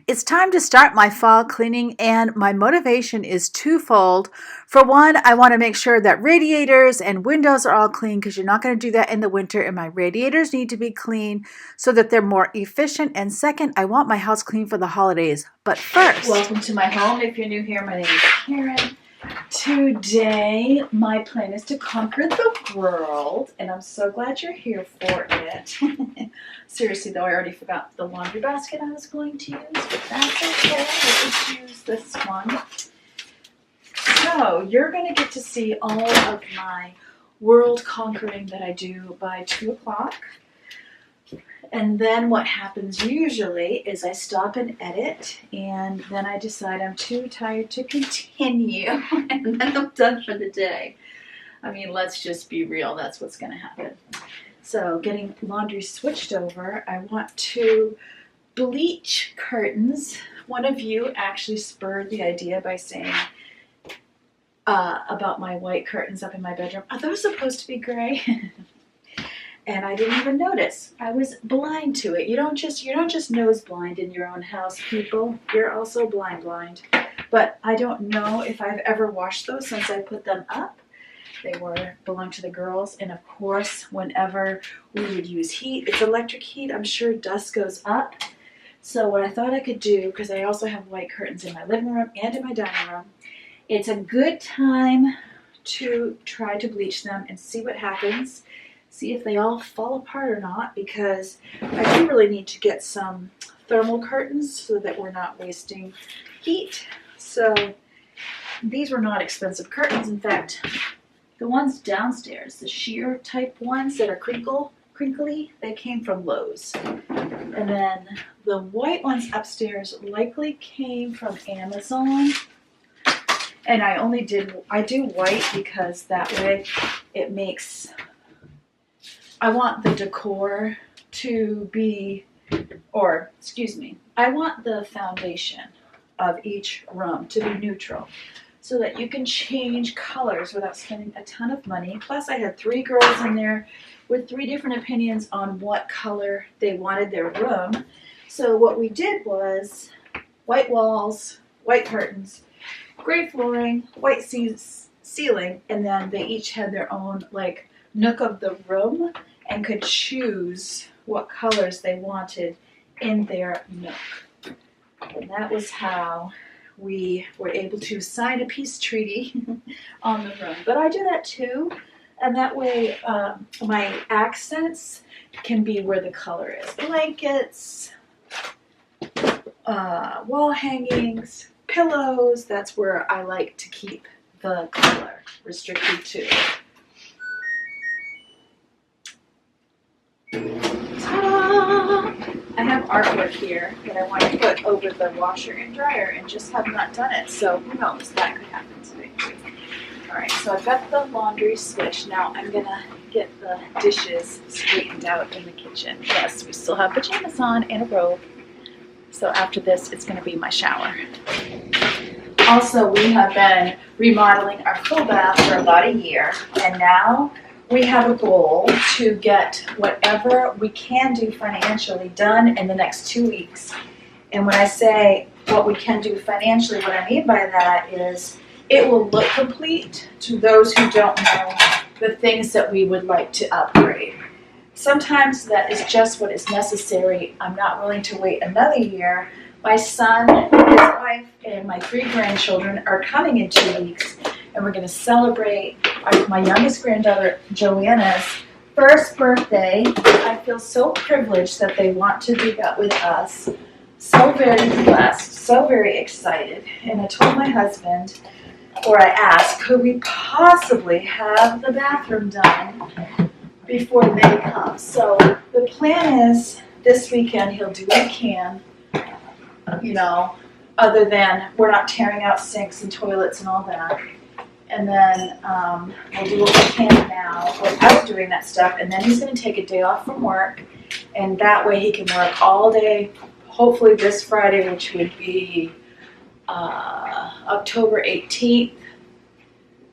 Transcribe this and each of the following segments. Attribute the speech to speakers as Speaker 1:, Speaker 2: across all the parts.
Speaker 1: It's time to start my fall cleaning, and my motivation is twofold. For one, I want to make sure that radiators and windows are all clean because you're not going to do that in the winter, and my radiators need to be clean so that they're more efficient. And second, I want my house clean for the holidays. But first, welcome to my home. If you're new here, my name is Karen. Today, my plan is to conquer the world, and I'm so glad you're here for it. Seriously, though, I already forgot the laundry basket I was going to use, but that's okay. I'll just use this one. So, you're going to get to see all of my world conquering that I do by 2 o'clock. And then what happens usually is I stop and edit, and then I decide I'm too tired to continue, and then I'm done for the day. I mean, let's just be real, that's what's going to happen. So getting laundry switched over, I want to bleach curtains. One of you actually spurred the idea by saying about my white curtains up in my bedroom, are those supposed to be gray? And I didn't even notice. I was blind to it. You're not just nose blind in your own house, people. You're also blind. But I don't know if I've ever washed those since I put them up. They belong to the girls. And of course, whenever we would use heat, it's electric heat, I'm sure dust goes up. So what I thought I could do, because I also have white curtains in my living room and in my dining room, it's a good time to try to bleach them and see what happens. See if they all fall apart or not, because I do really need to get some thermal curtains so that we're not wasting heat. So these were not expensive curtains. In fact, the ones downstairs, the sheer type ones that are crinkly, they came from Lowe's. And then the white ones upstairs likely came from Amazon. And I do white because that way it makes, I want the decor to be, I want the foundation of each room to be neutral so that you can change colors without spending a ton of money. Plus, I had 3 girls in there with 3 different opinions on what color they wanted their room. So what we did was white walls, white curtains, gray flooring, white ceiling, and then they each had their own nook of the room and could choose what colors they wanted in their nook. And that was how we were able to sign a peace treaty on the room. But I do that too, and that way my accents can be where the color is. Blankets, wall hangings, pillows, that's where I like to keep the color restricted to. I have artwork here that I want to put over the washer and dryer and just have not done it, so who knows, that could happen today too. Alright, so I've got the laundry switched. Now I'm going to get the dishes straightened out in the kitchen. Yes, we still have pajamas on and a robe, so after this it's going to be my shower. Also, we have been remodeling our full bath for about a year, and now we have a goal to get whatever we can do financially done in the next 2 weeks. And when I say what we can do financially, what I mean by that is it will look complete to those who don't know the things that we would like to upgrade. Sometimes that is just what is necessary. I'm not willing to wait another year. My son, his wife, and my 3 grandchildren are coming in 2 weeks, and we're going to celebrate my youngest granddaughter, Joanna's first birthday. I feel so privileged that they want to do that with us. So very blessed, so very excited. And I told my husband, or I asked, could we possibly have the bathroom done before they come? So the plan is this weekend he'll do what he can, other than we're not tearing out sinks and toilets and all that. And then we'll do what we can now without doing that stuff. And then he's going to take a day off from work. And that way he can work all day, hopefully this Friday, which would be October 18th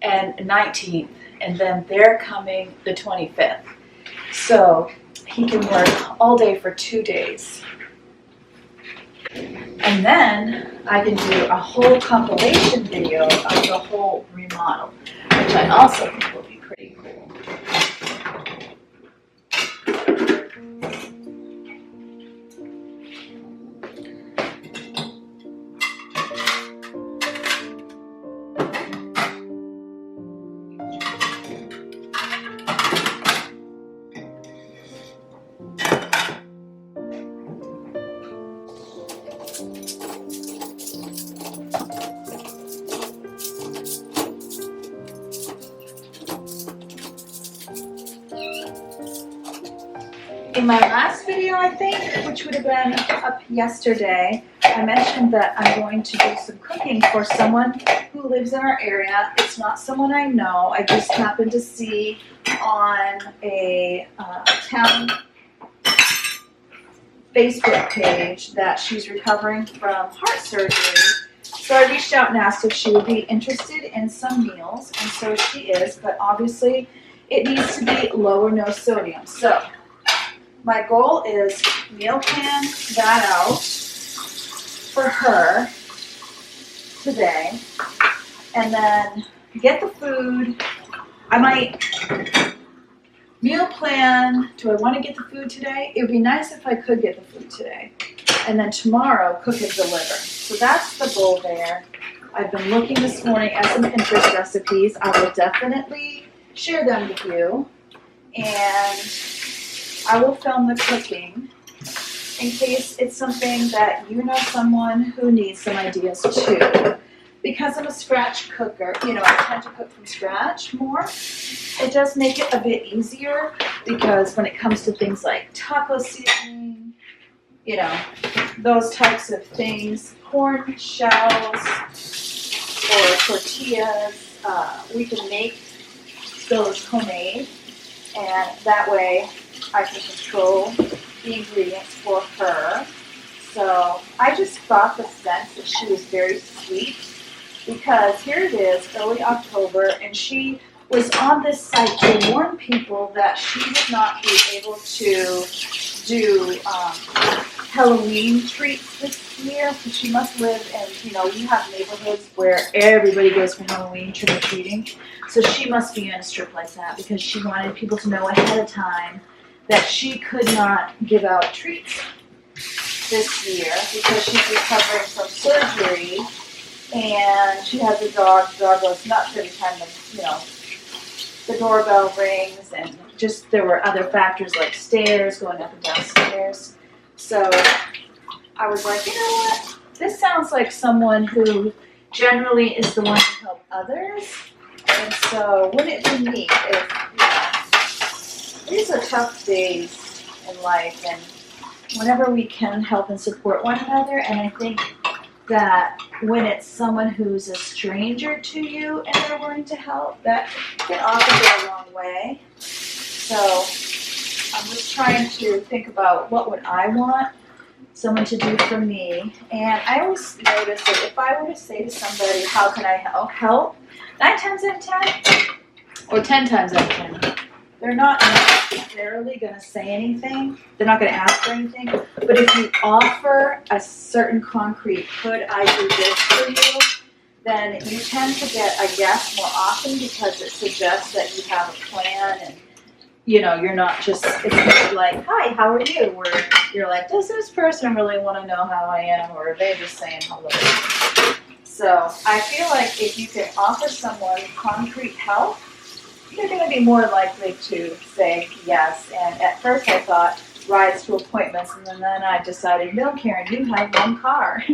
Speaker 1: and 19th. And then they're coming the 25th. So he can work all day for 2 days. And then I can do a whole compilation video of the whole remodel, which I also think will be pretty cool. In my last video, I think, which would have been up yesterday, I mentioned that I'm going to do some cooking for someone who lives in our area. It's not someone I know. I just happened to see on a town Facebook page that she's recovering from heart surgery. So I reached out and asked if she would be interested in some meals, and so she is, but obviously it needs to be low or no sodium. So my goal is meal plan that out for her today, and then get the food. I might meal plan, do I want to get the food today? It would be nice if I could get the food today. And then tomorrow, cook and deliver. So that's the goal there. I've been looking this morning at some Pinterest recipes. I will definitely share them with you. And I will film the cooking in case it's something that you know someone who needs some ideas too. Because I'm a scratch cooker, you know, I tend to cook from scratch more. It does make it a bit easier because when it comes to things like taco seasoning, you know, those types of things, corn shells or tortillas, we can make those homemade, and that way I can control the ingredients for her. So I just got the sense that she was very sweet, because here it is, early October, and she was on this site to warn people that she would not be able to do Halloween treats this year, because she must live in, you know, you have neighborhoods where everybody goes for Halloween trick-or-treating. So she must be in a strip like that, because she wanted people to know ahead of time that she could not give out treats this year because she's recovering from surgery, and she has a dog. The dog goes nuts every time the doorbell rings, and just there were other factors like stairs, going up and down stairs. So I was like, you know what? This sounds like someone who generally is the one to help others, and so wouldn't it be neat if, these are tough days in life, and whenever we can help and support one another, and I think that when it's someone who's a stranger to you and they're willing to help, that can often go a long way. So I'm just trying to think about what would I want someone to do for me. And I always notice that if I were to say to somebody, how can I help? 9 times out of 10, or 10 times out of 10, they're not necessarily going to say anything. They're not going to ask for anything. But if you offer a certain concrete, could I do this for you, then you tend to get a yes more often, because it suggests that you have a plan, and you know, you're not just, it's not like, hi, how are you? Where you're like, does this person really want to know how I am, or are they just saying hello? So I feel like if you can offer someone concrete help, they're going to be more likely to say yes. And at first I thought rides to appointments, and then I decided, no, Karen, you have one car.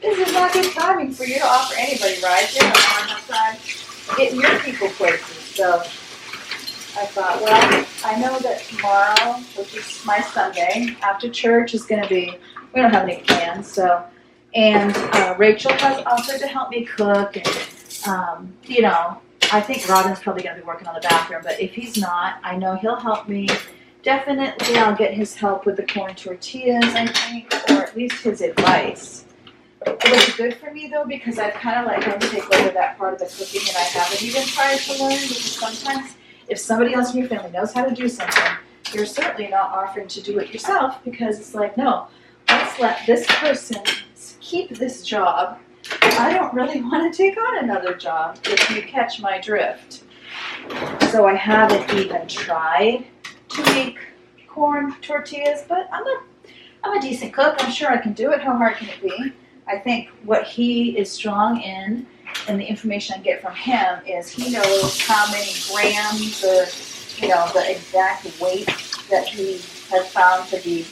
Speaker 1: This is not good timing for you to offer anybody rides. You don't have enough time getting your people places. So I thought, well, I know that tomorrow, which is my Sunday, after church is going to be, we don't have any plans, so, and Rachel has offered to help me cook, and, you know, I think Robin's probably going to be working on the bathroom, but if he's not, I know he'll help me. Definitely I'll get his help with the corn tortillas, I think, or at least his advice. It was good for me, though, because I've kind of let him take over that part of the cooking, and I haven't even tried to learn, because sometimes if somebody else in your family knows how to do something, you're certainly not offering to do it yourself, because it's like, no, let's let's let this person keep this job. I don't really want to take on another job, if you catch my drift. So I haven't even tried to make corn tortillas, but I'm a decent cook. I'm sure I can do it. How hard can it be? I think what he is strong in, and the information I get from him, is he knows how many grams or, the exact weight that he has found to be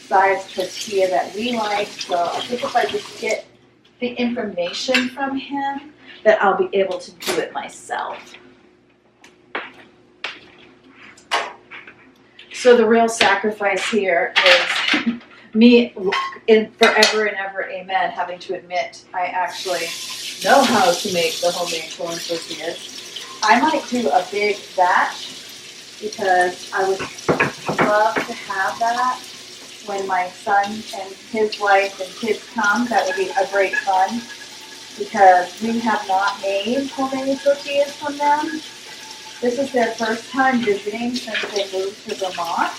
Speaker 1: size tortilla that we like. So I think if I just get the information from him, that I'll be able to do it myself. So the real sacrifice here is me, in forever and ever, amen, having to admit I actually know how to make the homemade corn tortillas. I might do a big batch because I would love to have that when my son and his wife and kids come. That would be a great fun because we have not made homemade tortillas from them. This is their first time visiting since they moved to Vermont.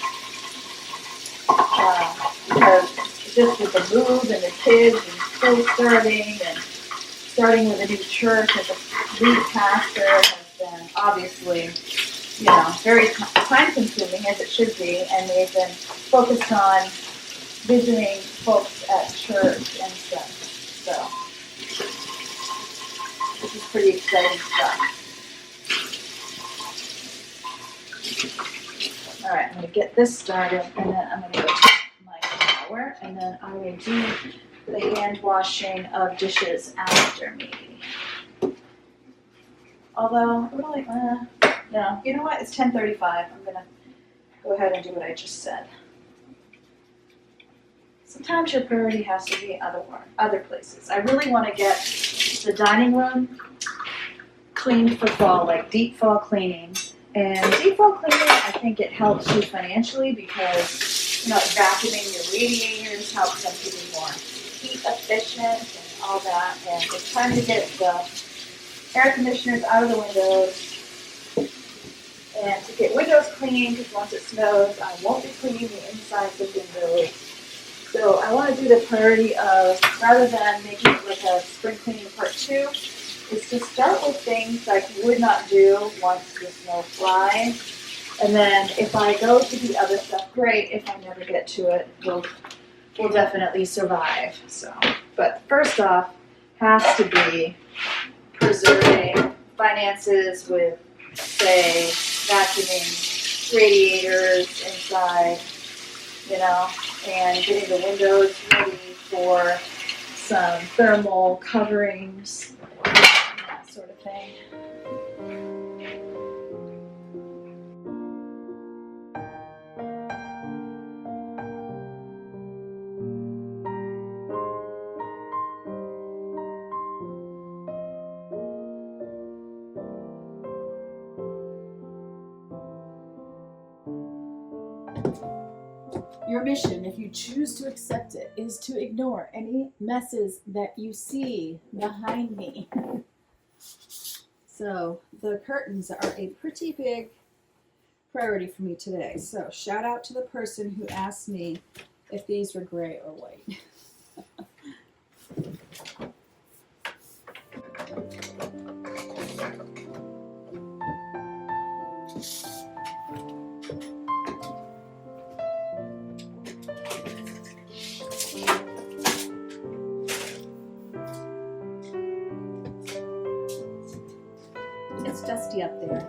Speaker 1: Because just with the move and the kids and school starting and starting with a new church and the lead pastor has been obviously, very time consuming, as it should be, and they've been focused on visiting folks at church and stuff. So this is pretty exciting stuff. All right, I'm going to get this started, and then I'm going to go to my shower, and then I will do the hand washing of dishes after maybe. Although, no, you know what? It's 10:35. I'm going to go ahead and do what I just said. Sometimes your priority has to be other places. I really want to get the dining room cleaned for fall, like deep fall cleaning. And deep fall cleaning, I think it helps you financially because, vacuuming your radiators helps them to be more heat efficient and all that. And it's time to get the air conditioners out of the windows and to get windows clean because once it snows, I won't be cleaning the insides of windows. So I want to do the priority of, rather than making it like a spring cleaning part 2, is to start with things I would not do once the snow flies. And then if I go to the other stuff, great. If I never get to it, we'll definitely survive. So, but first off, has to be preserving finances with, say, vacuuming radiators inside, and getting the windows ready for some thermal coverings, that sort of thing. Your mission, if you choose to accept it, is to ignore any messes that you see behind me. So the curtains are a pretty big priority for me today. So shout out to the person who asked me if these were gray or white. It's dusty up there.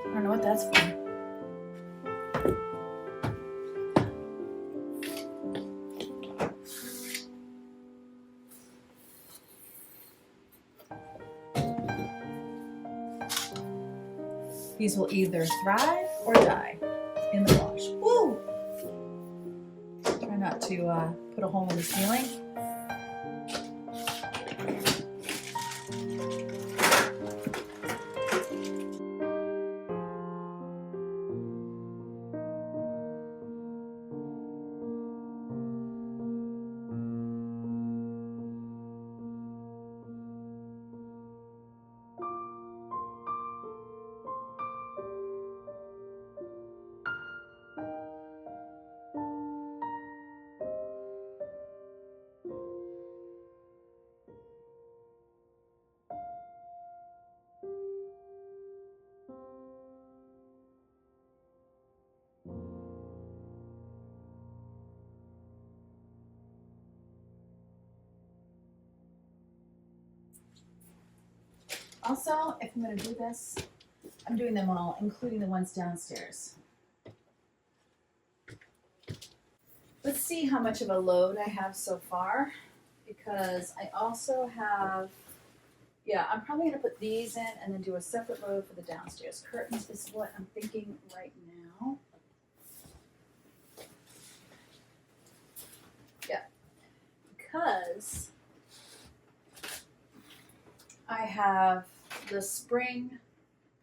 Speaker 1: I don't know what that's for. These will either thrive or die in the wash. Woo! Try not to put a hole in the ceiling. Also, if I'm going to do this, I'm doing them all, including the ones downstairs. Let's see how much of a load I have so far, because I also have, yeah, I'm probably going to put these in and then do a separate load for the downstairs. Curtains is what I'm thinking right now. Yeah, because I have the spring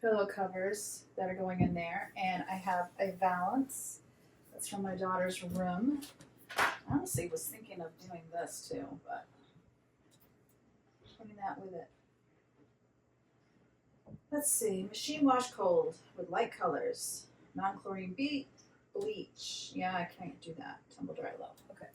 Speaker 1: pillow covers that are going in there, and I have a valance that's from my daughter's room. I honestly was thinking of doing this too, but putting that with it. Let's see, machine wash cold with light colors, non-chlorine bleach. Yeah, I can't do that. Tumble dry low. Okay.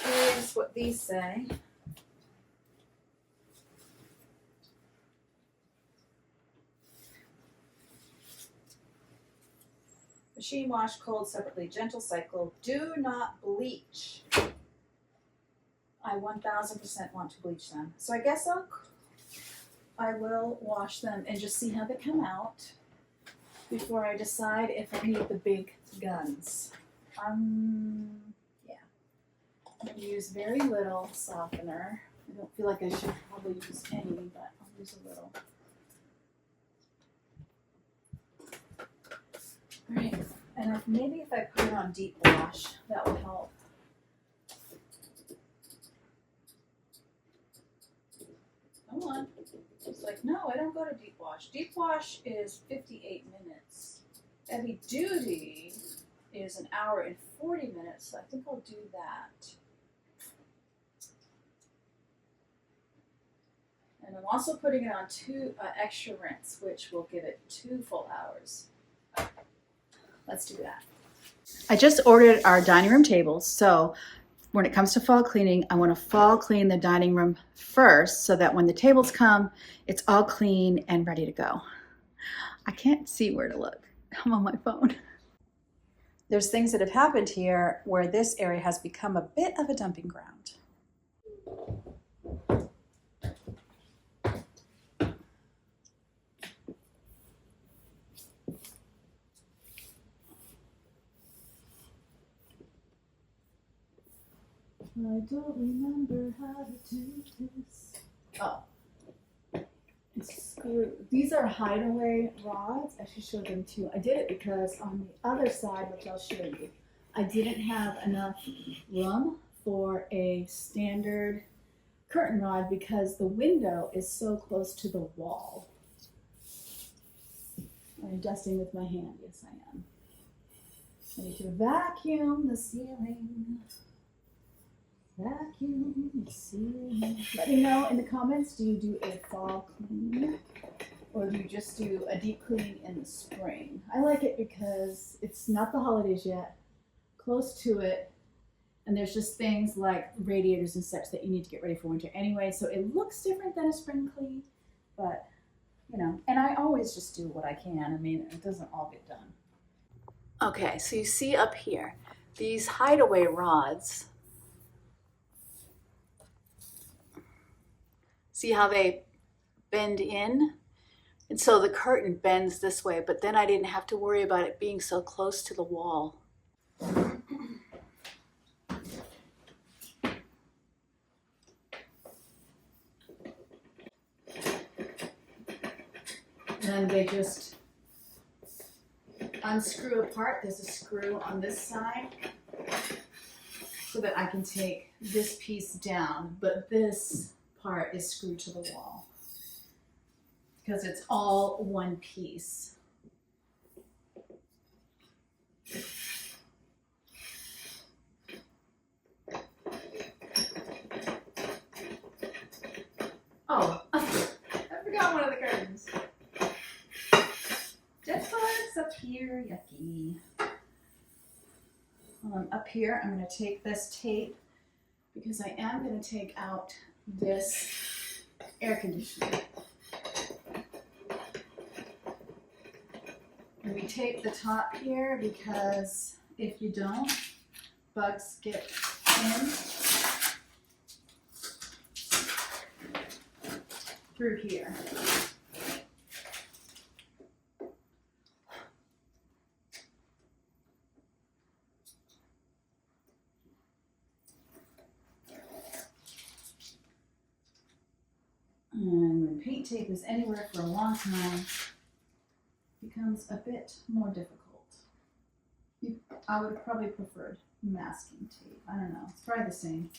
Speaker 1: Here's what these say. Machine wash cold separately, gentle cycle, do not bleach. I 1000% want to bleach them. So I guess I will wash them and just see how they come out before I decide if I need the big guns. Yeah. I'm going to use very little softener. I don't feel like I should probably use any, but I'll use a little. All right, and maybe if I put it on deep wash, that would help. Come on. It's like, no, I don't go to deep wash. Deep wash is 58 minutes. Heavy duty is an hour and 40 minutes, so I think I'll do that. And I'm also putting it on 2 extra rinse, which will give it 2 full hours. Let's do that. I just ordered our dining room tables, so when it comes to fall cleaning, I want to fall clean the dining room first so that when the tables come, it's all clean and ready to go. I can't see where to look. I'm on my phone. There's things that have happened here where this area has become a bit of a dumping ground. I don't remember how to do this. Oh, it's screw. These are hideaway rods. I should show them too. I did it because on the other side, which I'll show you, I didn't have enough room for a standard curtain rod because the window is so close to the wall. I'm adjusting with my hand. Yes, I am. I need to vacuum the ceiling. Vacuum the ceiling. Let me know in the comments, do you do a fall clean or do you just do a deep clean in the spring? I like it because it's not the holidays yet, close to it, and there's just things like radiators and such that you need to get ready for winter anyway, so it looks different than a spring clean, but you know, and I always just do what I can. I mean, it doesn't all get done. Okay, so you see up here, these hideaway rods, see how they bend in? And so the curtain bends this way, but then I didn't have to worry about it being so close to the wall. And they just unscrew apart. There's a screw on this side so that I can take this piece down, but this part is screwed to the wall because it's all one piece. Oh, I forgot one of the curtains. Jetbox up here, yucky. Up here, I'm going to take this tape because I am going to take out this air conditioner. And we tape the top here because if you don't, bugs get in through here. And when paint tape is anywhere for a long time, it becomes a bit more difficult. I would have probably preferred masking tape. I don't know, it's probably the same.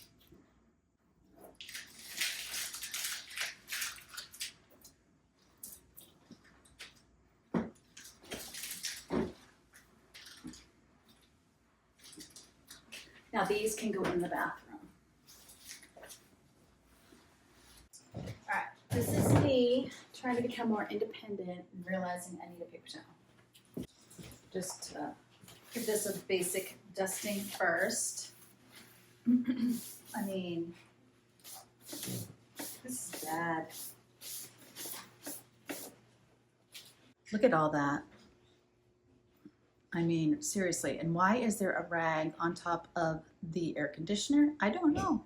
Speaker 1: Now these can go in the bathroom. All right, this is me trying to become more independent and realizing I need a paper towel. Just give this a basic dusting first. I mean, this is bad. Look at all that. I mean, seriously, and why is there a rag on top of the air conditioner? I don't know.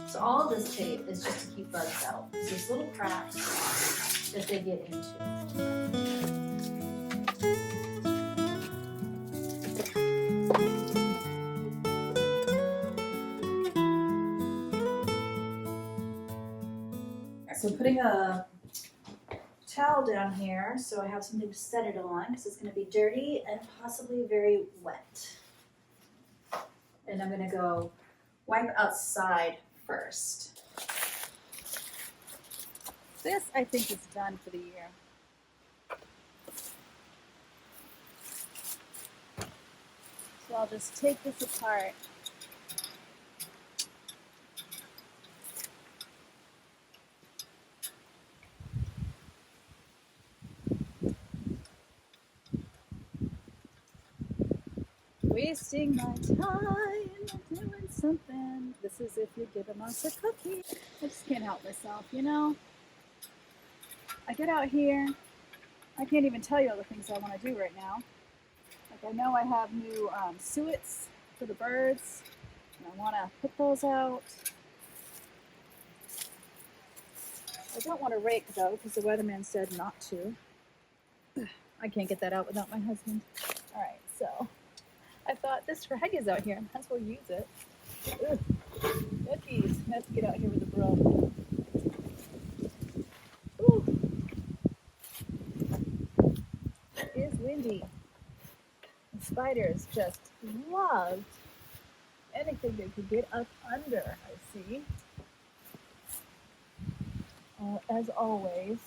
Speaker 1: So all of this tape is just to keep bugs out. There's little cracks that they get into. So I'm putting a towel down here so I have something to set it on because it's going to be dirty and possibly very wet. And I'm going to go wipe outside first. This, I think, is done for the year. So I'll just take this apart. Wasting my time doing something. This is if you give them us a cookie. I just can't help myself, you know? I get out here, I can't even tell you all the things I want to do right now. Like I know I have new suets for the birds, and I want to put those out. I don't want to rake though, because the weatherman said not to. I can't get that out without my husband. All right, so I thought this rag is out here, I might as well use it. Ugh. Cookies. I have to get out here with a broom. Ooh. It is windy. The spiders just loved anything they could get up under, I see. As always.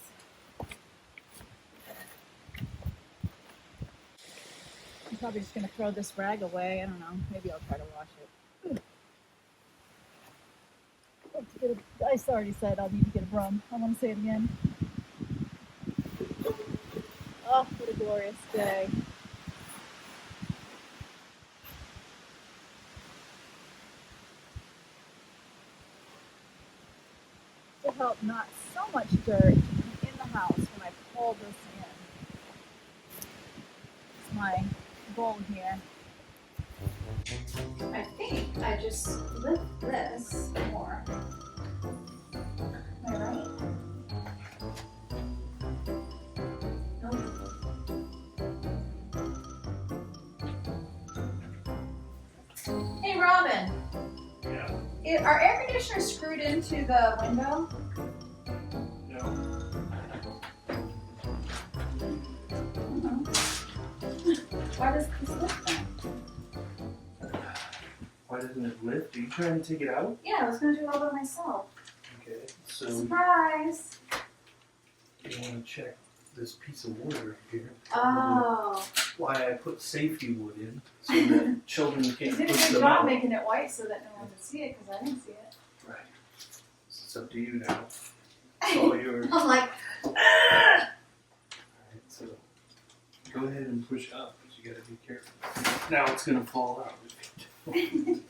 Speaker 1: I'm probably just going to throw this rag away. I don't know. Maybe I'll try to wash it. I already said I'll need to get a broom. I want to say it again. Oh, what a glorious day. To help not so much dirt in the house when I pull this in. It's my bowl here. I think I just lift this more. Am I right? Nope. Hey, Robin.
Speaker 2: Yeah.
Speaker 1: Are air conditioners screwed into the window?
Speaker 2: No.
Speaker 1: Why does this lift then?
Speaker 2: Why doesn't it lift? Are you trying to take it out?
Speaker 1: Yeah, I was going to do it all by myself.
Speaker 2: Okay, so
Speaker 1: Surprise!
Speaker 2: you want to check this piece of wood right here.
Speaker 1: Oh.
Speaker 2: Why I put safety wood in, so that children
Speaker 1: You
Speaker 2: can't
Speaker 1: did a
Speaker 2: push
Speaker 1: good
Speaker 2: them
Speaker 1: job
Speaker 2: out.
Speaker 1: making it white so that no one could see it because I didn't see it.
Speaker 2: Right. It's up to you now. It's all yours.
Speaker 1: I'm like,
Speaker 2: Alright, so go ahead and push up, but you gotta be careful. Now it's gonna fall out.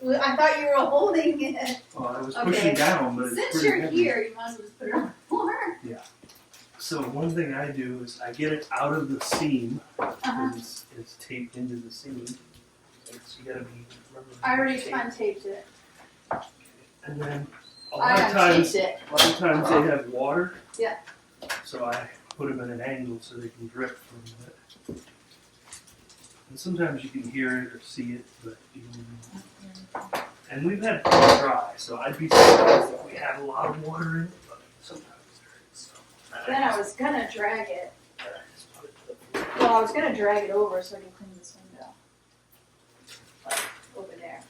Speaker 1: Well, I thought you were holding it.
Speaker 2: Well, I was
Speaker 1: Okay.
Speaker 2: pushing down, but it's
Speaker 1: Since
Speaker 2: pretty
Speaker 1: you're
Speaker 2: heavy.
Speaker 1: here, you might as well just put it on the floor.
Speaker 2: So one thing I do is I get it out of the seam because it's taped into the seam. You gotta be.
Speaker 1: I already untaped it.
Speaker 2: And then a
Speaker 1: I
Speaker 2: lot of times
Speaker 1: untaped it.
Speaker 2: they have water.
Speaker 1: Yeah.
Speaker 2: So I put them at an angle so they can drip from it. And sometimes you can hear it or see it, but you don't know. And we've had it pretty dry, so I'd be surprised if we had a lot of water in it, but sometimes there is. So
Speaker 1: Then I was gonna drag it.
Speaker 2: I just put it to the floor.
Speaker 1: Well, I was gonna drag it over so I could clean this window. Like, over there.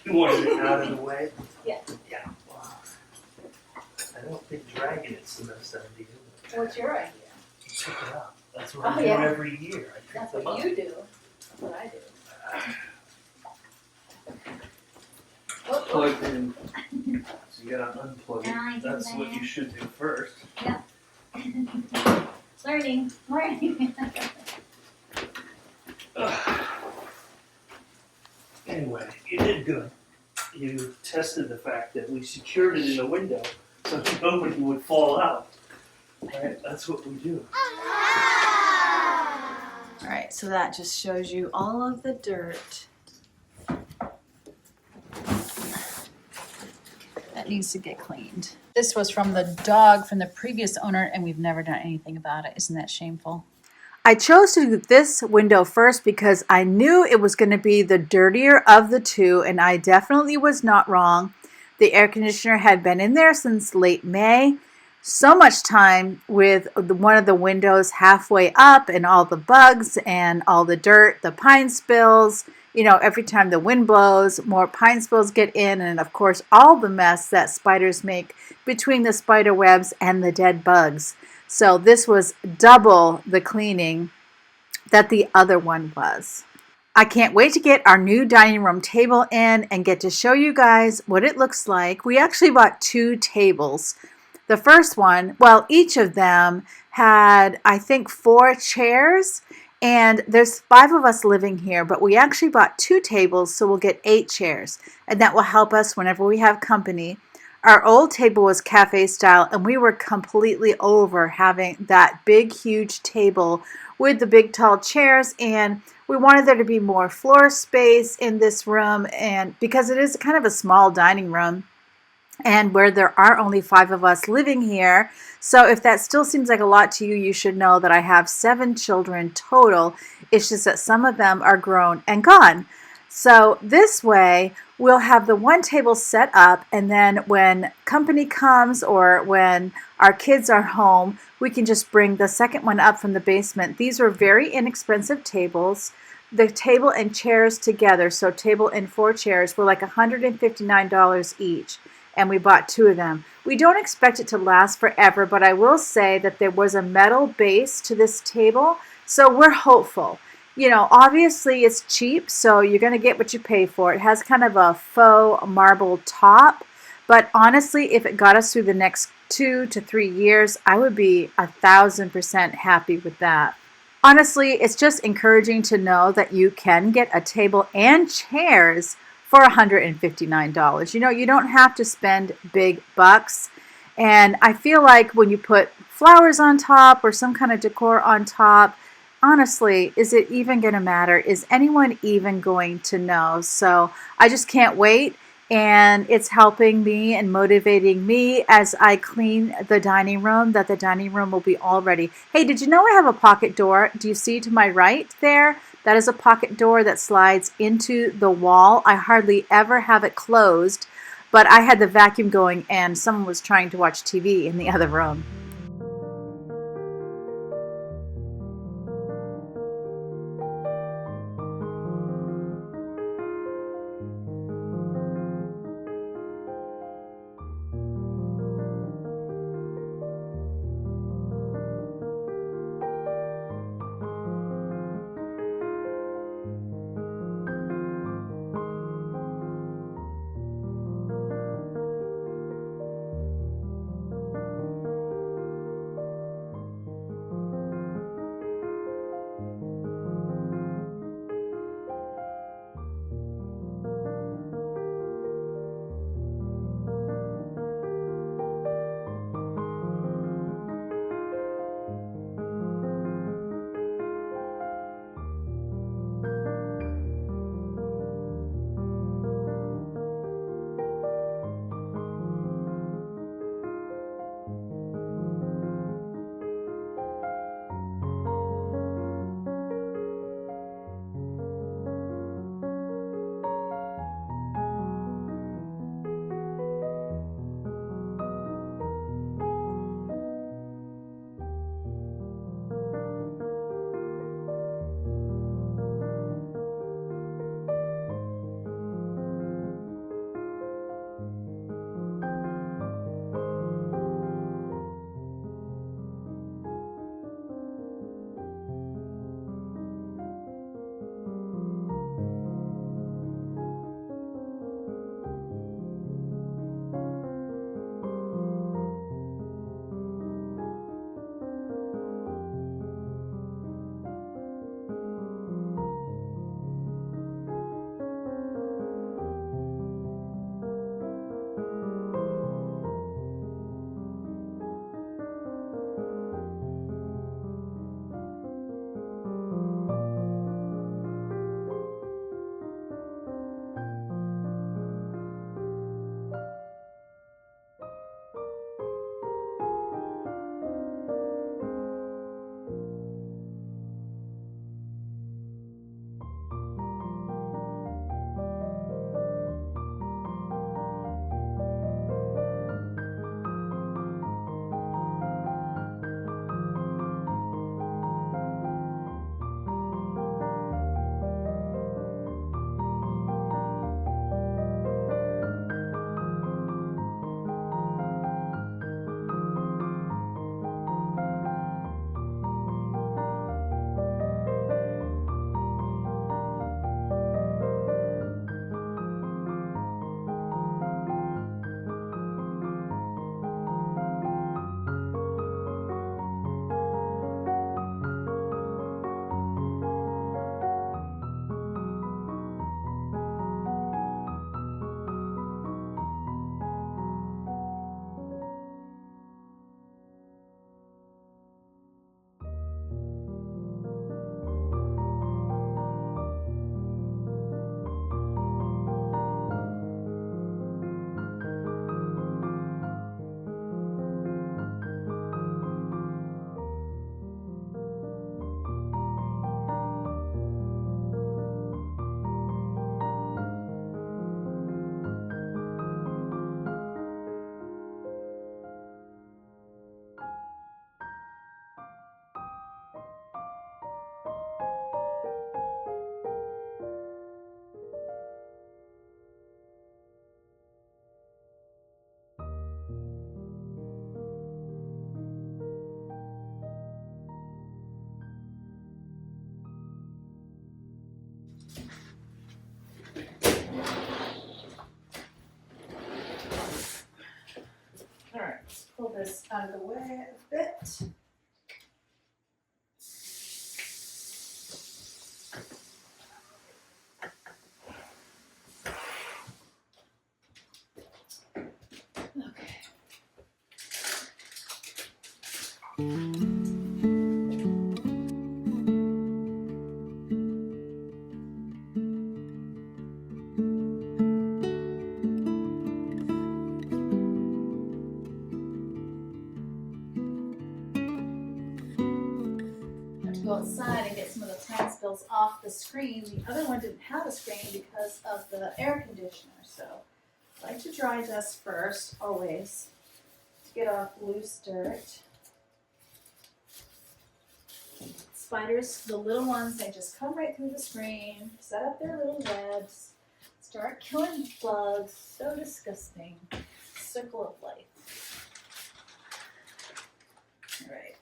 Speaker 2: You wanted it out of the way?
Speaker 1: Yeah.
Speaker 2: Yeah. Wow. I don't think dragging it's the best idea.
Speaker 1: What's your idea?
Speaker 2: You pick it up. That's what
Speaker 1: Oh,
Speaker 2: I do
Speaker 1: yeah.
Speaker 2: every year. I pick
Speaker 1: That's
Speaker 2: them
Speaker 1: what
Speaker 2: up.
Speaker 1: you do. That's what I do. Oh,
Speaker 2: Plugged in. So you gotta unplug
Speaker 1: I
Speaker 2: it.
Speaker 1: do
Speaker 2: That's what
Speaker 1: that.
Speaker 2: you should do first.
Speaker 1: Learning.
Speaker 2: Anyway, you did good. You tested the fact that we secured it in a window so nobody would fall out. Right? That's what we do.
Speaker 1: All right, so that just shows you all of the dirt that needs to get cleaned. This was from the dog from the previous owner, and we've never done anything about it. Isn't that shameful? I chose to do this window first because I knew it was going to be the dirtier of the two, and I definitely was not wrong. The air conditioner had been in there since late May. So much time with one of the windows halfway up and all the bugs and all the dirt, the pine spills. You know, every time the wind blows, more pine spills get in, and of course all the mess that spiders make between the spider webs and the dead bugs. So this was double the cleaning that the other one was. I can't wait to get our new dining room table in and get to show you guys what it looks like. We actually bought 2 tables. The first one, well, each of them had, I think, 4 chairs, and there's 5 of us living here, but we actually bought 2 tables, so we'll get 8 chairs, and that will help us whenever we have company. Our old table was cafe style, and we were completely over having that big, huge table with the big, tall chairs, and we wanted there to be more floor space in this room, and because it is kind of a small dining room, and where there are only 5 of us living here. So if that still seems like a lot to you, you should know that I have 7 children total. It's just that some of them are grown and gone. So this way, we'll have the one table set up, and then when company comes or when our kids are home, we can just bring the second one up from the basement. These are very inexpensive tables. The table and chairs together, so table and 4 chairs, were like $159 each. And we bought 2 of them. We don't expect it to last forever, but I will say that there was a metal base to this table, so we're hopeful. You know, obviously it's cheap, so you're going to get what you pay for. It has kind of a faux marble top, but honestly, if it got us through the next 2 to 3 years, I would be 1,000% happy with that. Honestly, it's just encouraging to know that you can get a table and chairs for $159. You know, you don't have to spend big bucks. And I feel like when you put flowers on top or some kind of decor on top, honestly, is it even going to matter? Is anyone even going to know? So I just can't wait. And it's helping me and motivating me as I clean the dining room, that the dining room will be all ready. Hey, did you know I have a pocket door? Do you see to my right there? That is a pocket door that slides into the wall. I hardly ever have it closed, but I had the vacuum going and someone was trying to watch TV in the other room. this out of the way a bit. Okay. Go outside and get some of the plant spills off the screen. The other one didn't have a screen because of the air conditioner, so I like to dry dust first, always, to get off loose dirt. Spiders, the little ones, they just come right through the screen, set up their little webs, start killing bugs. So disgusting. Circle of life. All right.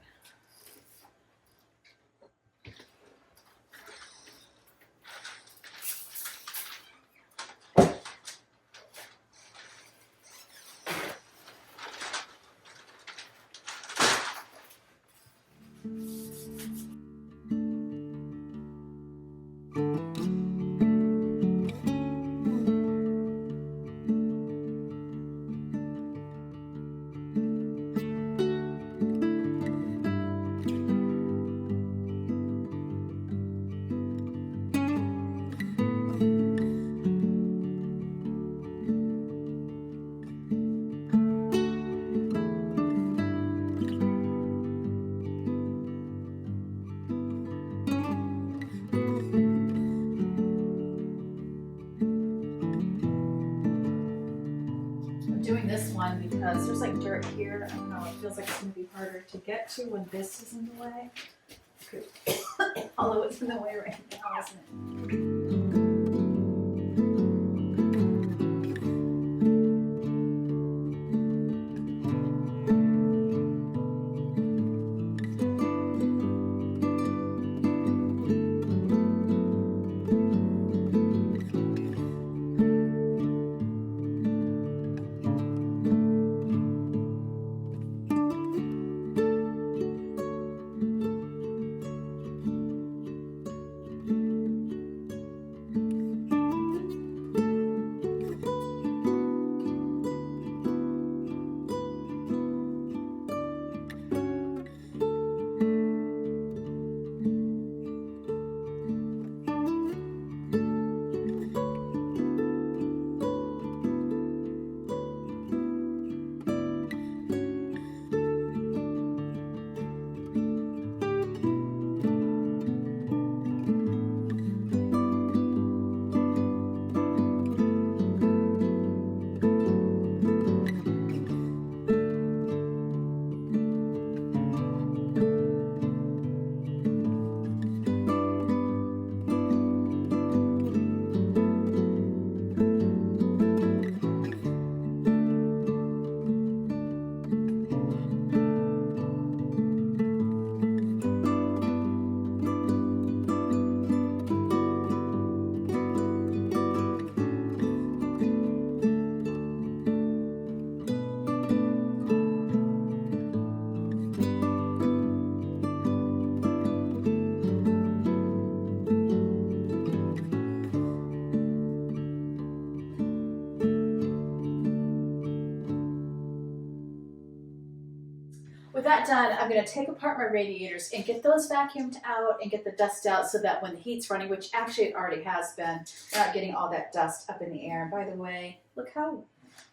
Speaker 1: Doing this one because there's like dirt here. I don't know, it feels like it's going to be harder to get to when this is in the way. Although it's in the way right now, isn't it? With that done, I'm going to take apart my radiators and get those vacuumed out and get the dust out so that when the heat's running, which actually it already has been, we're not getting all that dust up in the air. And by the way, look how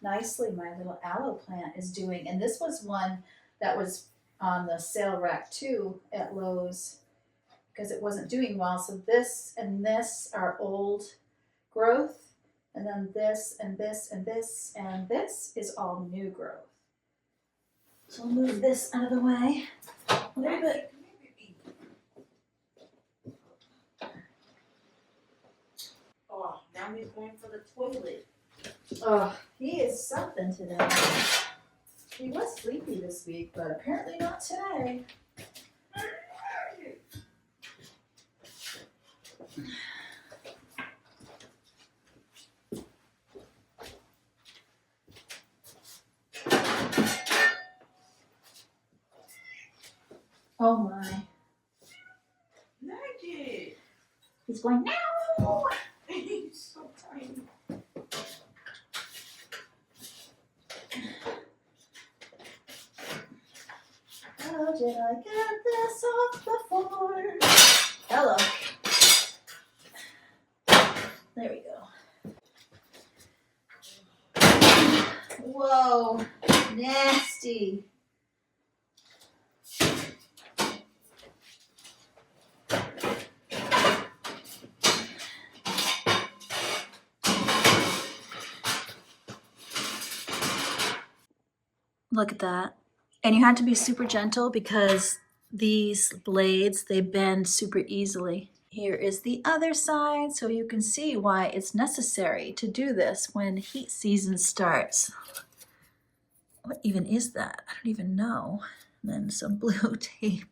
Speaker 1: nicely my little aloe plant is doing. And this was one that was on the sale rack too at Lowe's because it wasn't doing well. So this and this are old growth, and then this and this and this and this is all new growth. So I'll move this out of the way a little bit.
Speaker 3: Oh, now he's going for the toilet.
Speaker 1: Oh, he is something today. He was sleepy this week, but apparently not today. Oh my.
Speaker 3: Magic.
Speaker 1: He's going now.
Speaker 3: He's so tiny.
Speaker 1: How did I get this off before? Hello. There we go. Whoa, nasty. Look at that. And you have to be super gentle because these blades, they bend super easily. Here is the other side, so you can see why it's necessary to do this when heat season starts. What even is that? I don't even know. And then some blue tape.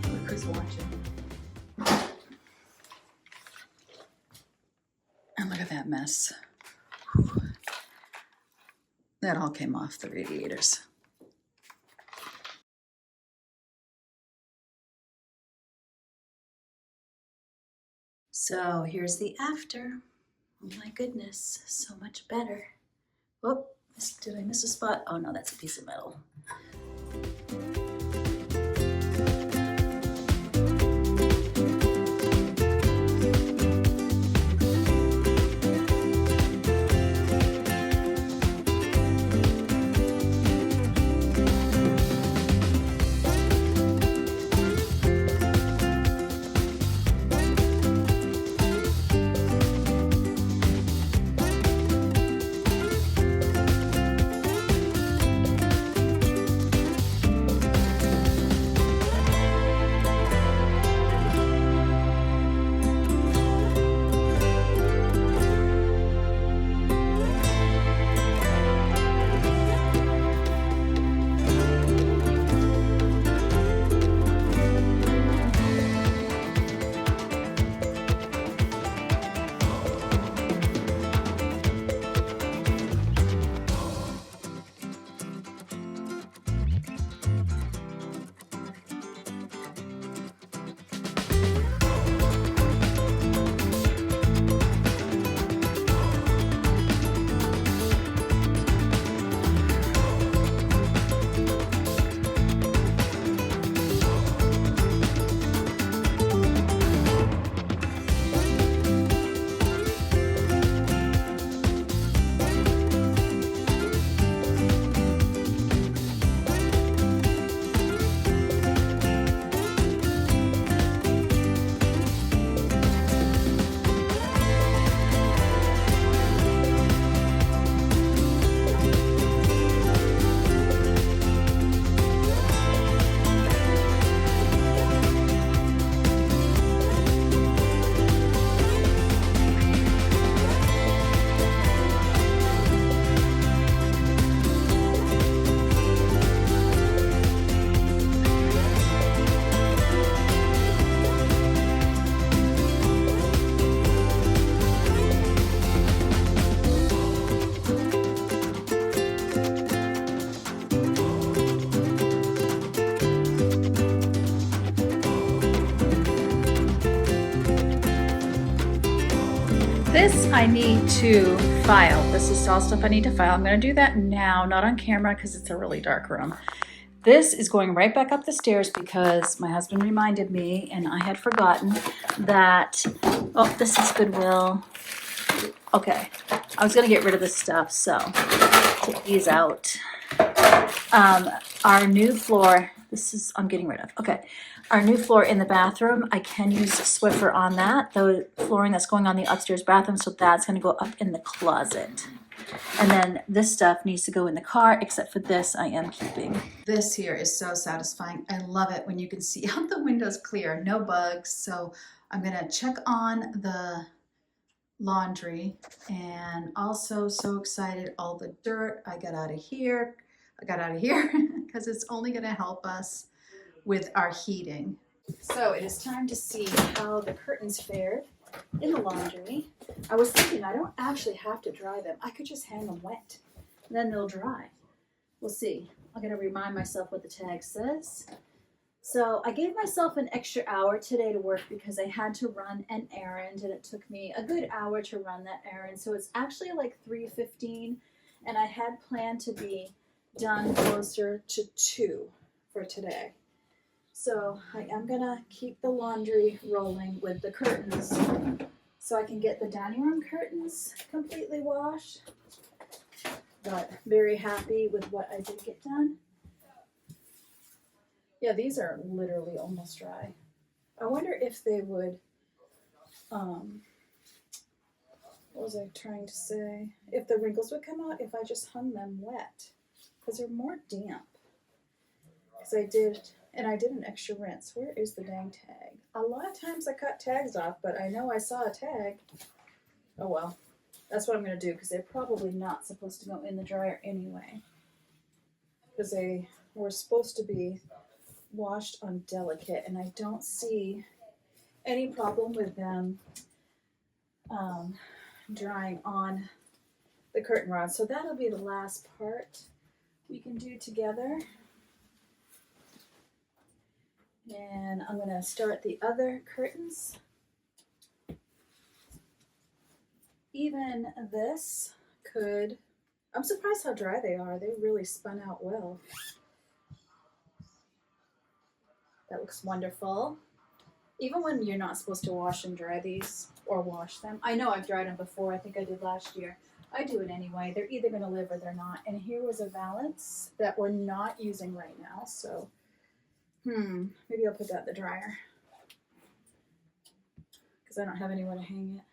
Speaker 1: Look who's watching. And look at that mess. Whew. That all came off the radiators. So here's the after. Oh my goodness, so much better. Whoop, did I miss a spot? Oh no, that's a piece of metal. This I need to file. This is all stuff I need to file. I'm gonna do that now, not on camera because it's a really dark room. This is going right back up the stairs because my husband reminded me and I had forgotten that, oh, this is Goodwill. Okay, I was gonna get rid of this stuff, so take these out. Our new floor, I'm getting rid of, okay. Our new floor in the bathroom, I can use Swiffer on that, the flooring that's going on the upstairs bathroom, so that's gonna go up in the closet. And then this stuff needs to go in the car, except for this I am keeping. This here is so satisfying. I love it when you can see out the windows clear, no bugs. So I'm gonna check on the laundry, and also so excited all the dirt I got out of here because it's only gonna help us with our heating. So it is time to see how the curtains fared in the laundry. I was thinking I don't actually have to dry them. I could just hang them wet and then they'll dry. We'll see. I'm gonna remind myself what the tag says. So I gave myself an extra hour today to work because I had to run an errand and it took me a good hour to run that errand. So it's actually like 3:15 and I had planned to be done closer to 2 for today. So I am gonna keep the laundry rolling with the curtains so I can get the dining room curtains completely washed. But very happy with what I did get done. Yeah, these are literally almost dry. I wonder if they would, what was I trying to say? If the wrinkles would come out if I just hung them wet, because they're more damp. Because I did an extra rinse. Where is the dang tag? A lot of times I cut tags off, but I know I saw a tag. Oh well, that's what I'm gonna do because they're probably not supposed to go in the dryer anyway. Because they were supposed to be washed on delicate, and I don't see any problem with them drying on the curtain rod. So that'll be the last part we can do together. And I'm gonna start the other curtains. Even this could, I'm surprised how dry they are. They really spun out well. That looks wonderful. Even when you're not supposed to wash and dry these or wash them. I know I've dried them before. I think I did last year. I do it anyway. They're either going to live or they're not. And here was a valance that we're not using right now. So, maybe I'll put that in the dryer because I don't have anywhere to hang it.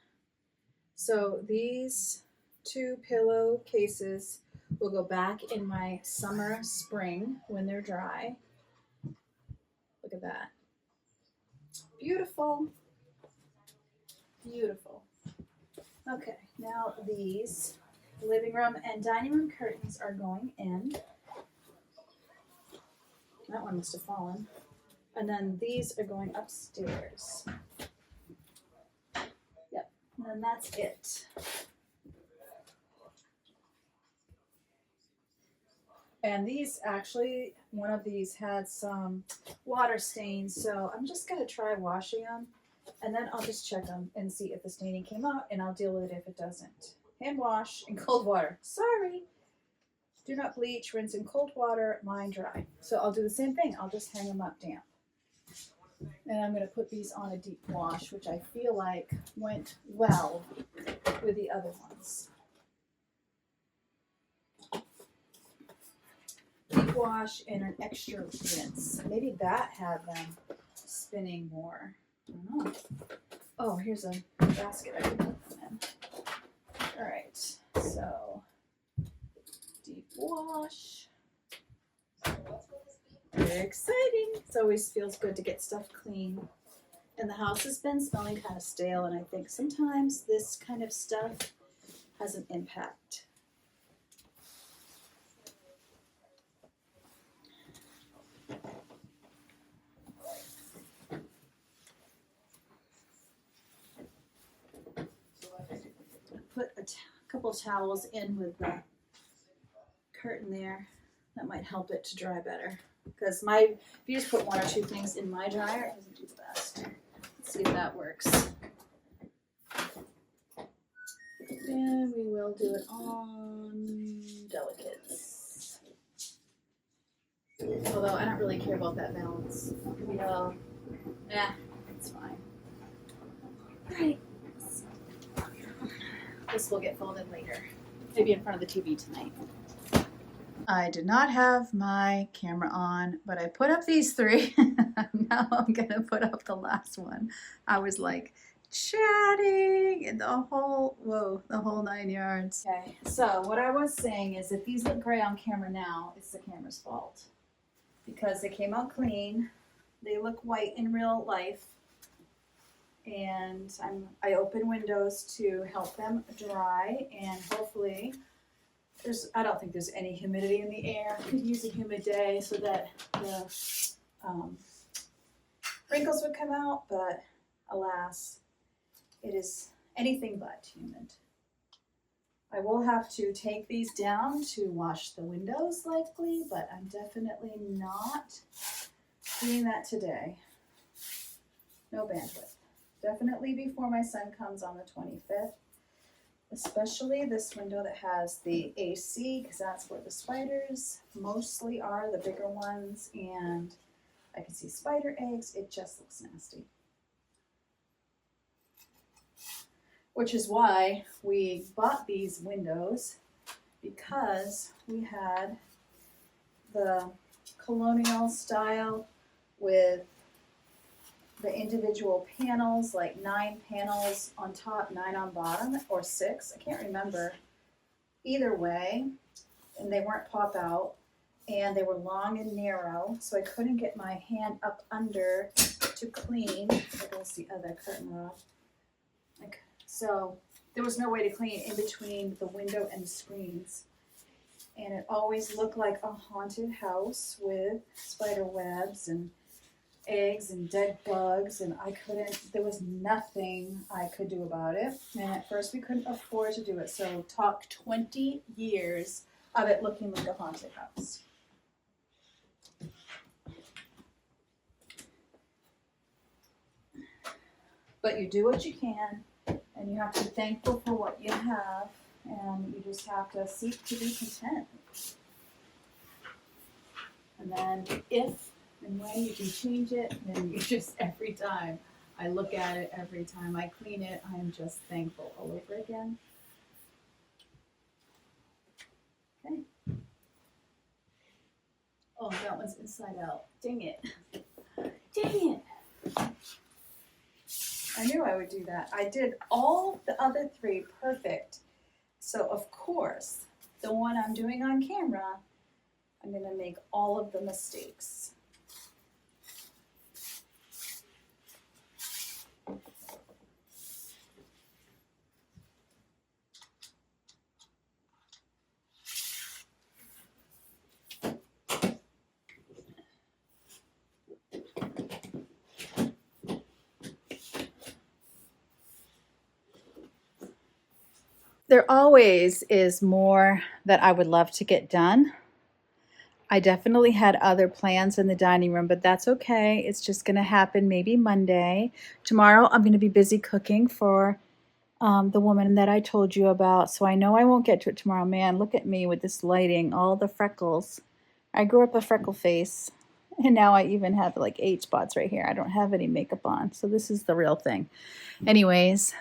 Speaker 1: So these 2 pillow cases will go back in my summer, spring when they're dry. Look at that. Beautiful. Beautiful. Okay, now these living room and dining room curtains are going in. That one must have fallen. And then these are going upstairs. Yep, and then that's it. And these actually, one of these had some water stains, so I'm just gonna try washing them and then I'll just check them and see if the staining came out and I'll deal with it if it doesn't. Hand wash in cold water. Sorry. Do not bleach, rinse in cold water, line dry. So I'll do the same thing. I'll just hang them up damp. And I'm gonna put these on a deep wash, which I feel like went well with the other ones. Deep wash and an extra rinse. Maybe that had them spinning more. I don't know. Oh, here's a basket I can put them in. All right, so deep wash. Very exciting. It always feels good to get stuff clean. And the house has been smelling kind of stale, and I think sometimes this kind of stuff has an impact. Put a couple towels in with the curtain there. That might help it to dry better. Because if you just put 1 or 2 things in my dryer, it doesn't do the best. Let's see if that works. And we will do it on delicates. Although I don't really care about that balance. Yeah, it's fine. Alright. This will get folded later. Maybe in front of the TV tonight. I did not have my camera on, but I put up these three. Now I'm gonna put up the last one. I was like chatting and the whole 9 yards. Okay, so what I was saying is if these look gray on camera now, it's the camera's fault. Because they came out clean. They look white in real life. And I open windows to help them dry, and hopefully I don't think there's any humidity in the air. Could use a humid day so that the wrinkles would come out, but alas, it is anything but humid. I will have to take these down to wash the windows likely, but I'm definitely not doing that today. No bandwidth. Definitely before my son comes on the 25th. Especially this window that has the AC, because that's where the spiders mostly are, the bigger ones, and I can see spider eggs. It just looks nasty. Which is why we bought these windows, because we had the colonial style with the individual panels, like 9 panels on top, 9 on bottom, or 6, I can't remember. Either way, and they weren't pop out, and they were long and narrow, so I couldn't get my hand up under to clean. There goes the other curtain rod. So there was no way to clean in between the window and the screens. And it always looked like a haunted house with spider webs and eggs and dead bugs, and there was nothing I could do about it. And at first we couldn't afford to do it, so talk 20 years of it looking like a haunted house. But you do what you can, and you have to be thankful for what you have, and you just have to seek to be content. And then if and when you can change it, then you just, every time I look at it, every time I clean it, I'm just thankful all over again. Okay. Oh, that one's inside out. Dang it. Dang it. I knew I would do that. I did all the other 3 perfect. So of course, the one I'm doing on camera, I'm gonna make all of the mistakes. There always is more that I would love to get done. I definitely had other plans in the dining room, but that's okay. It's just going to happen maybe Monday. Tomorrow I'm going to be busy cooking for the woman that I told you about, so I know I won't get to it tomorrow. Man, look at me with this lighting, all the freckles. I grew up a freckle face, and now I even have like 8 spots right here. I don't have any makeup on, so this is the real thing. Anyways,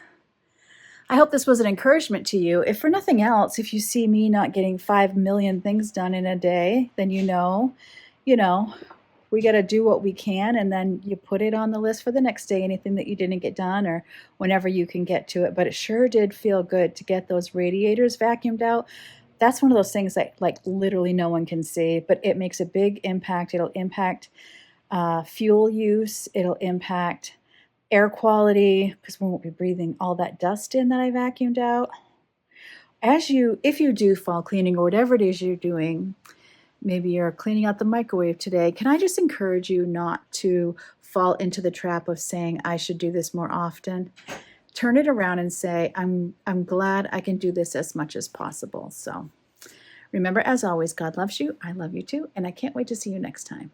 Speaker 1: I hope this was an encouragement to you. If for nothing else, if you see me not getting 5 million things done in a day, then you know, we got to do what we can, and then you put it on the list for the next day, anything that you didn't get done or whenever you can get to it. But it sure did feel good to get those radiators vacuumed out. That's one of those things that like literally no one can see, but it makes a big impact. It'll impact fuel use. It'll impact air quality, because we won't be breathing all that dust in that I vacuumed out. If you do fall cleaning or whatever it is you're doing, maybe you're cleaning out the microwave today, can I just encourage you not to fall into the trap of saying, I should do this more often? Turn it around and say, I'm glad I can do this as much as possible. So remember, as always, God loves you, I love you too, and I can't wait to see you next time.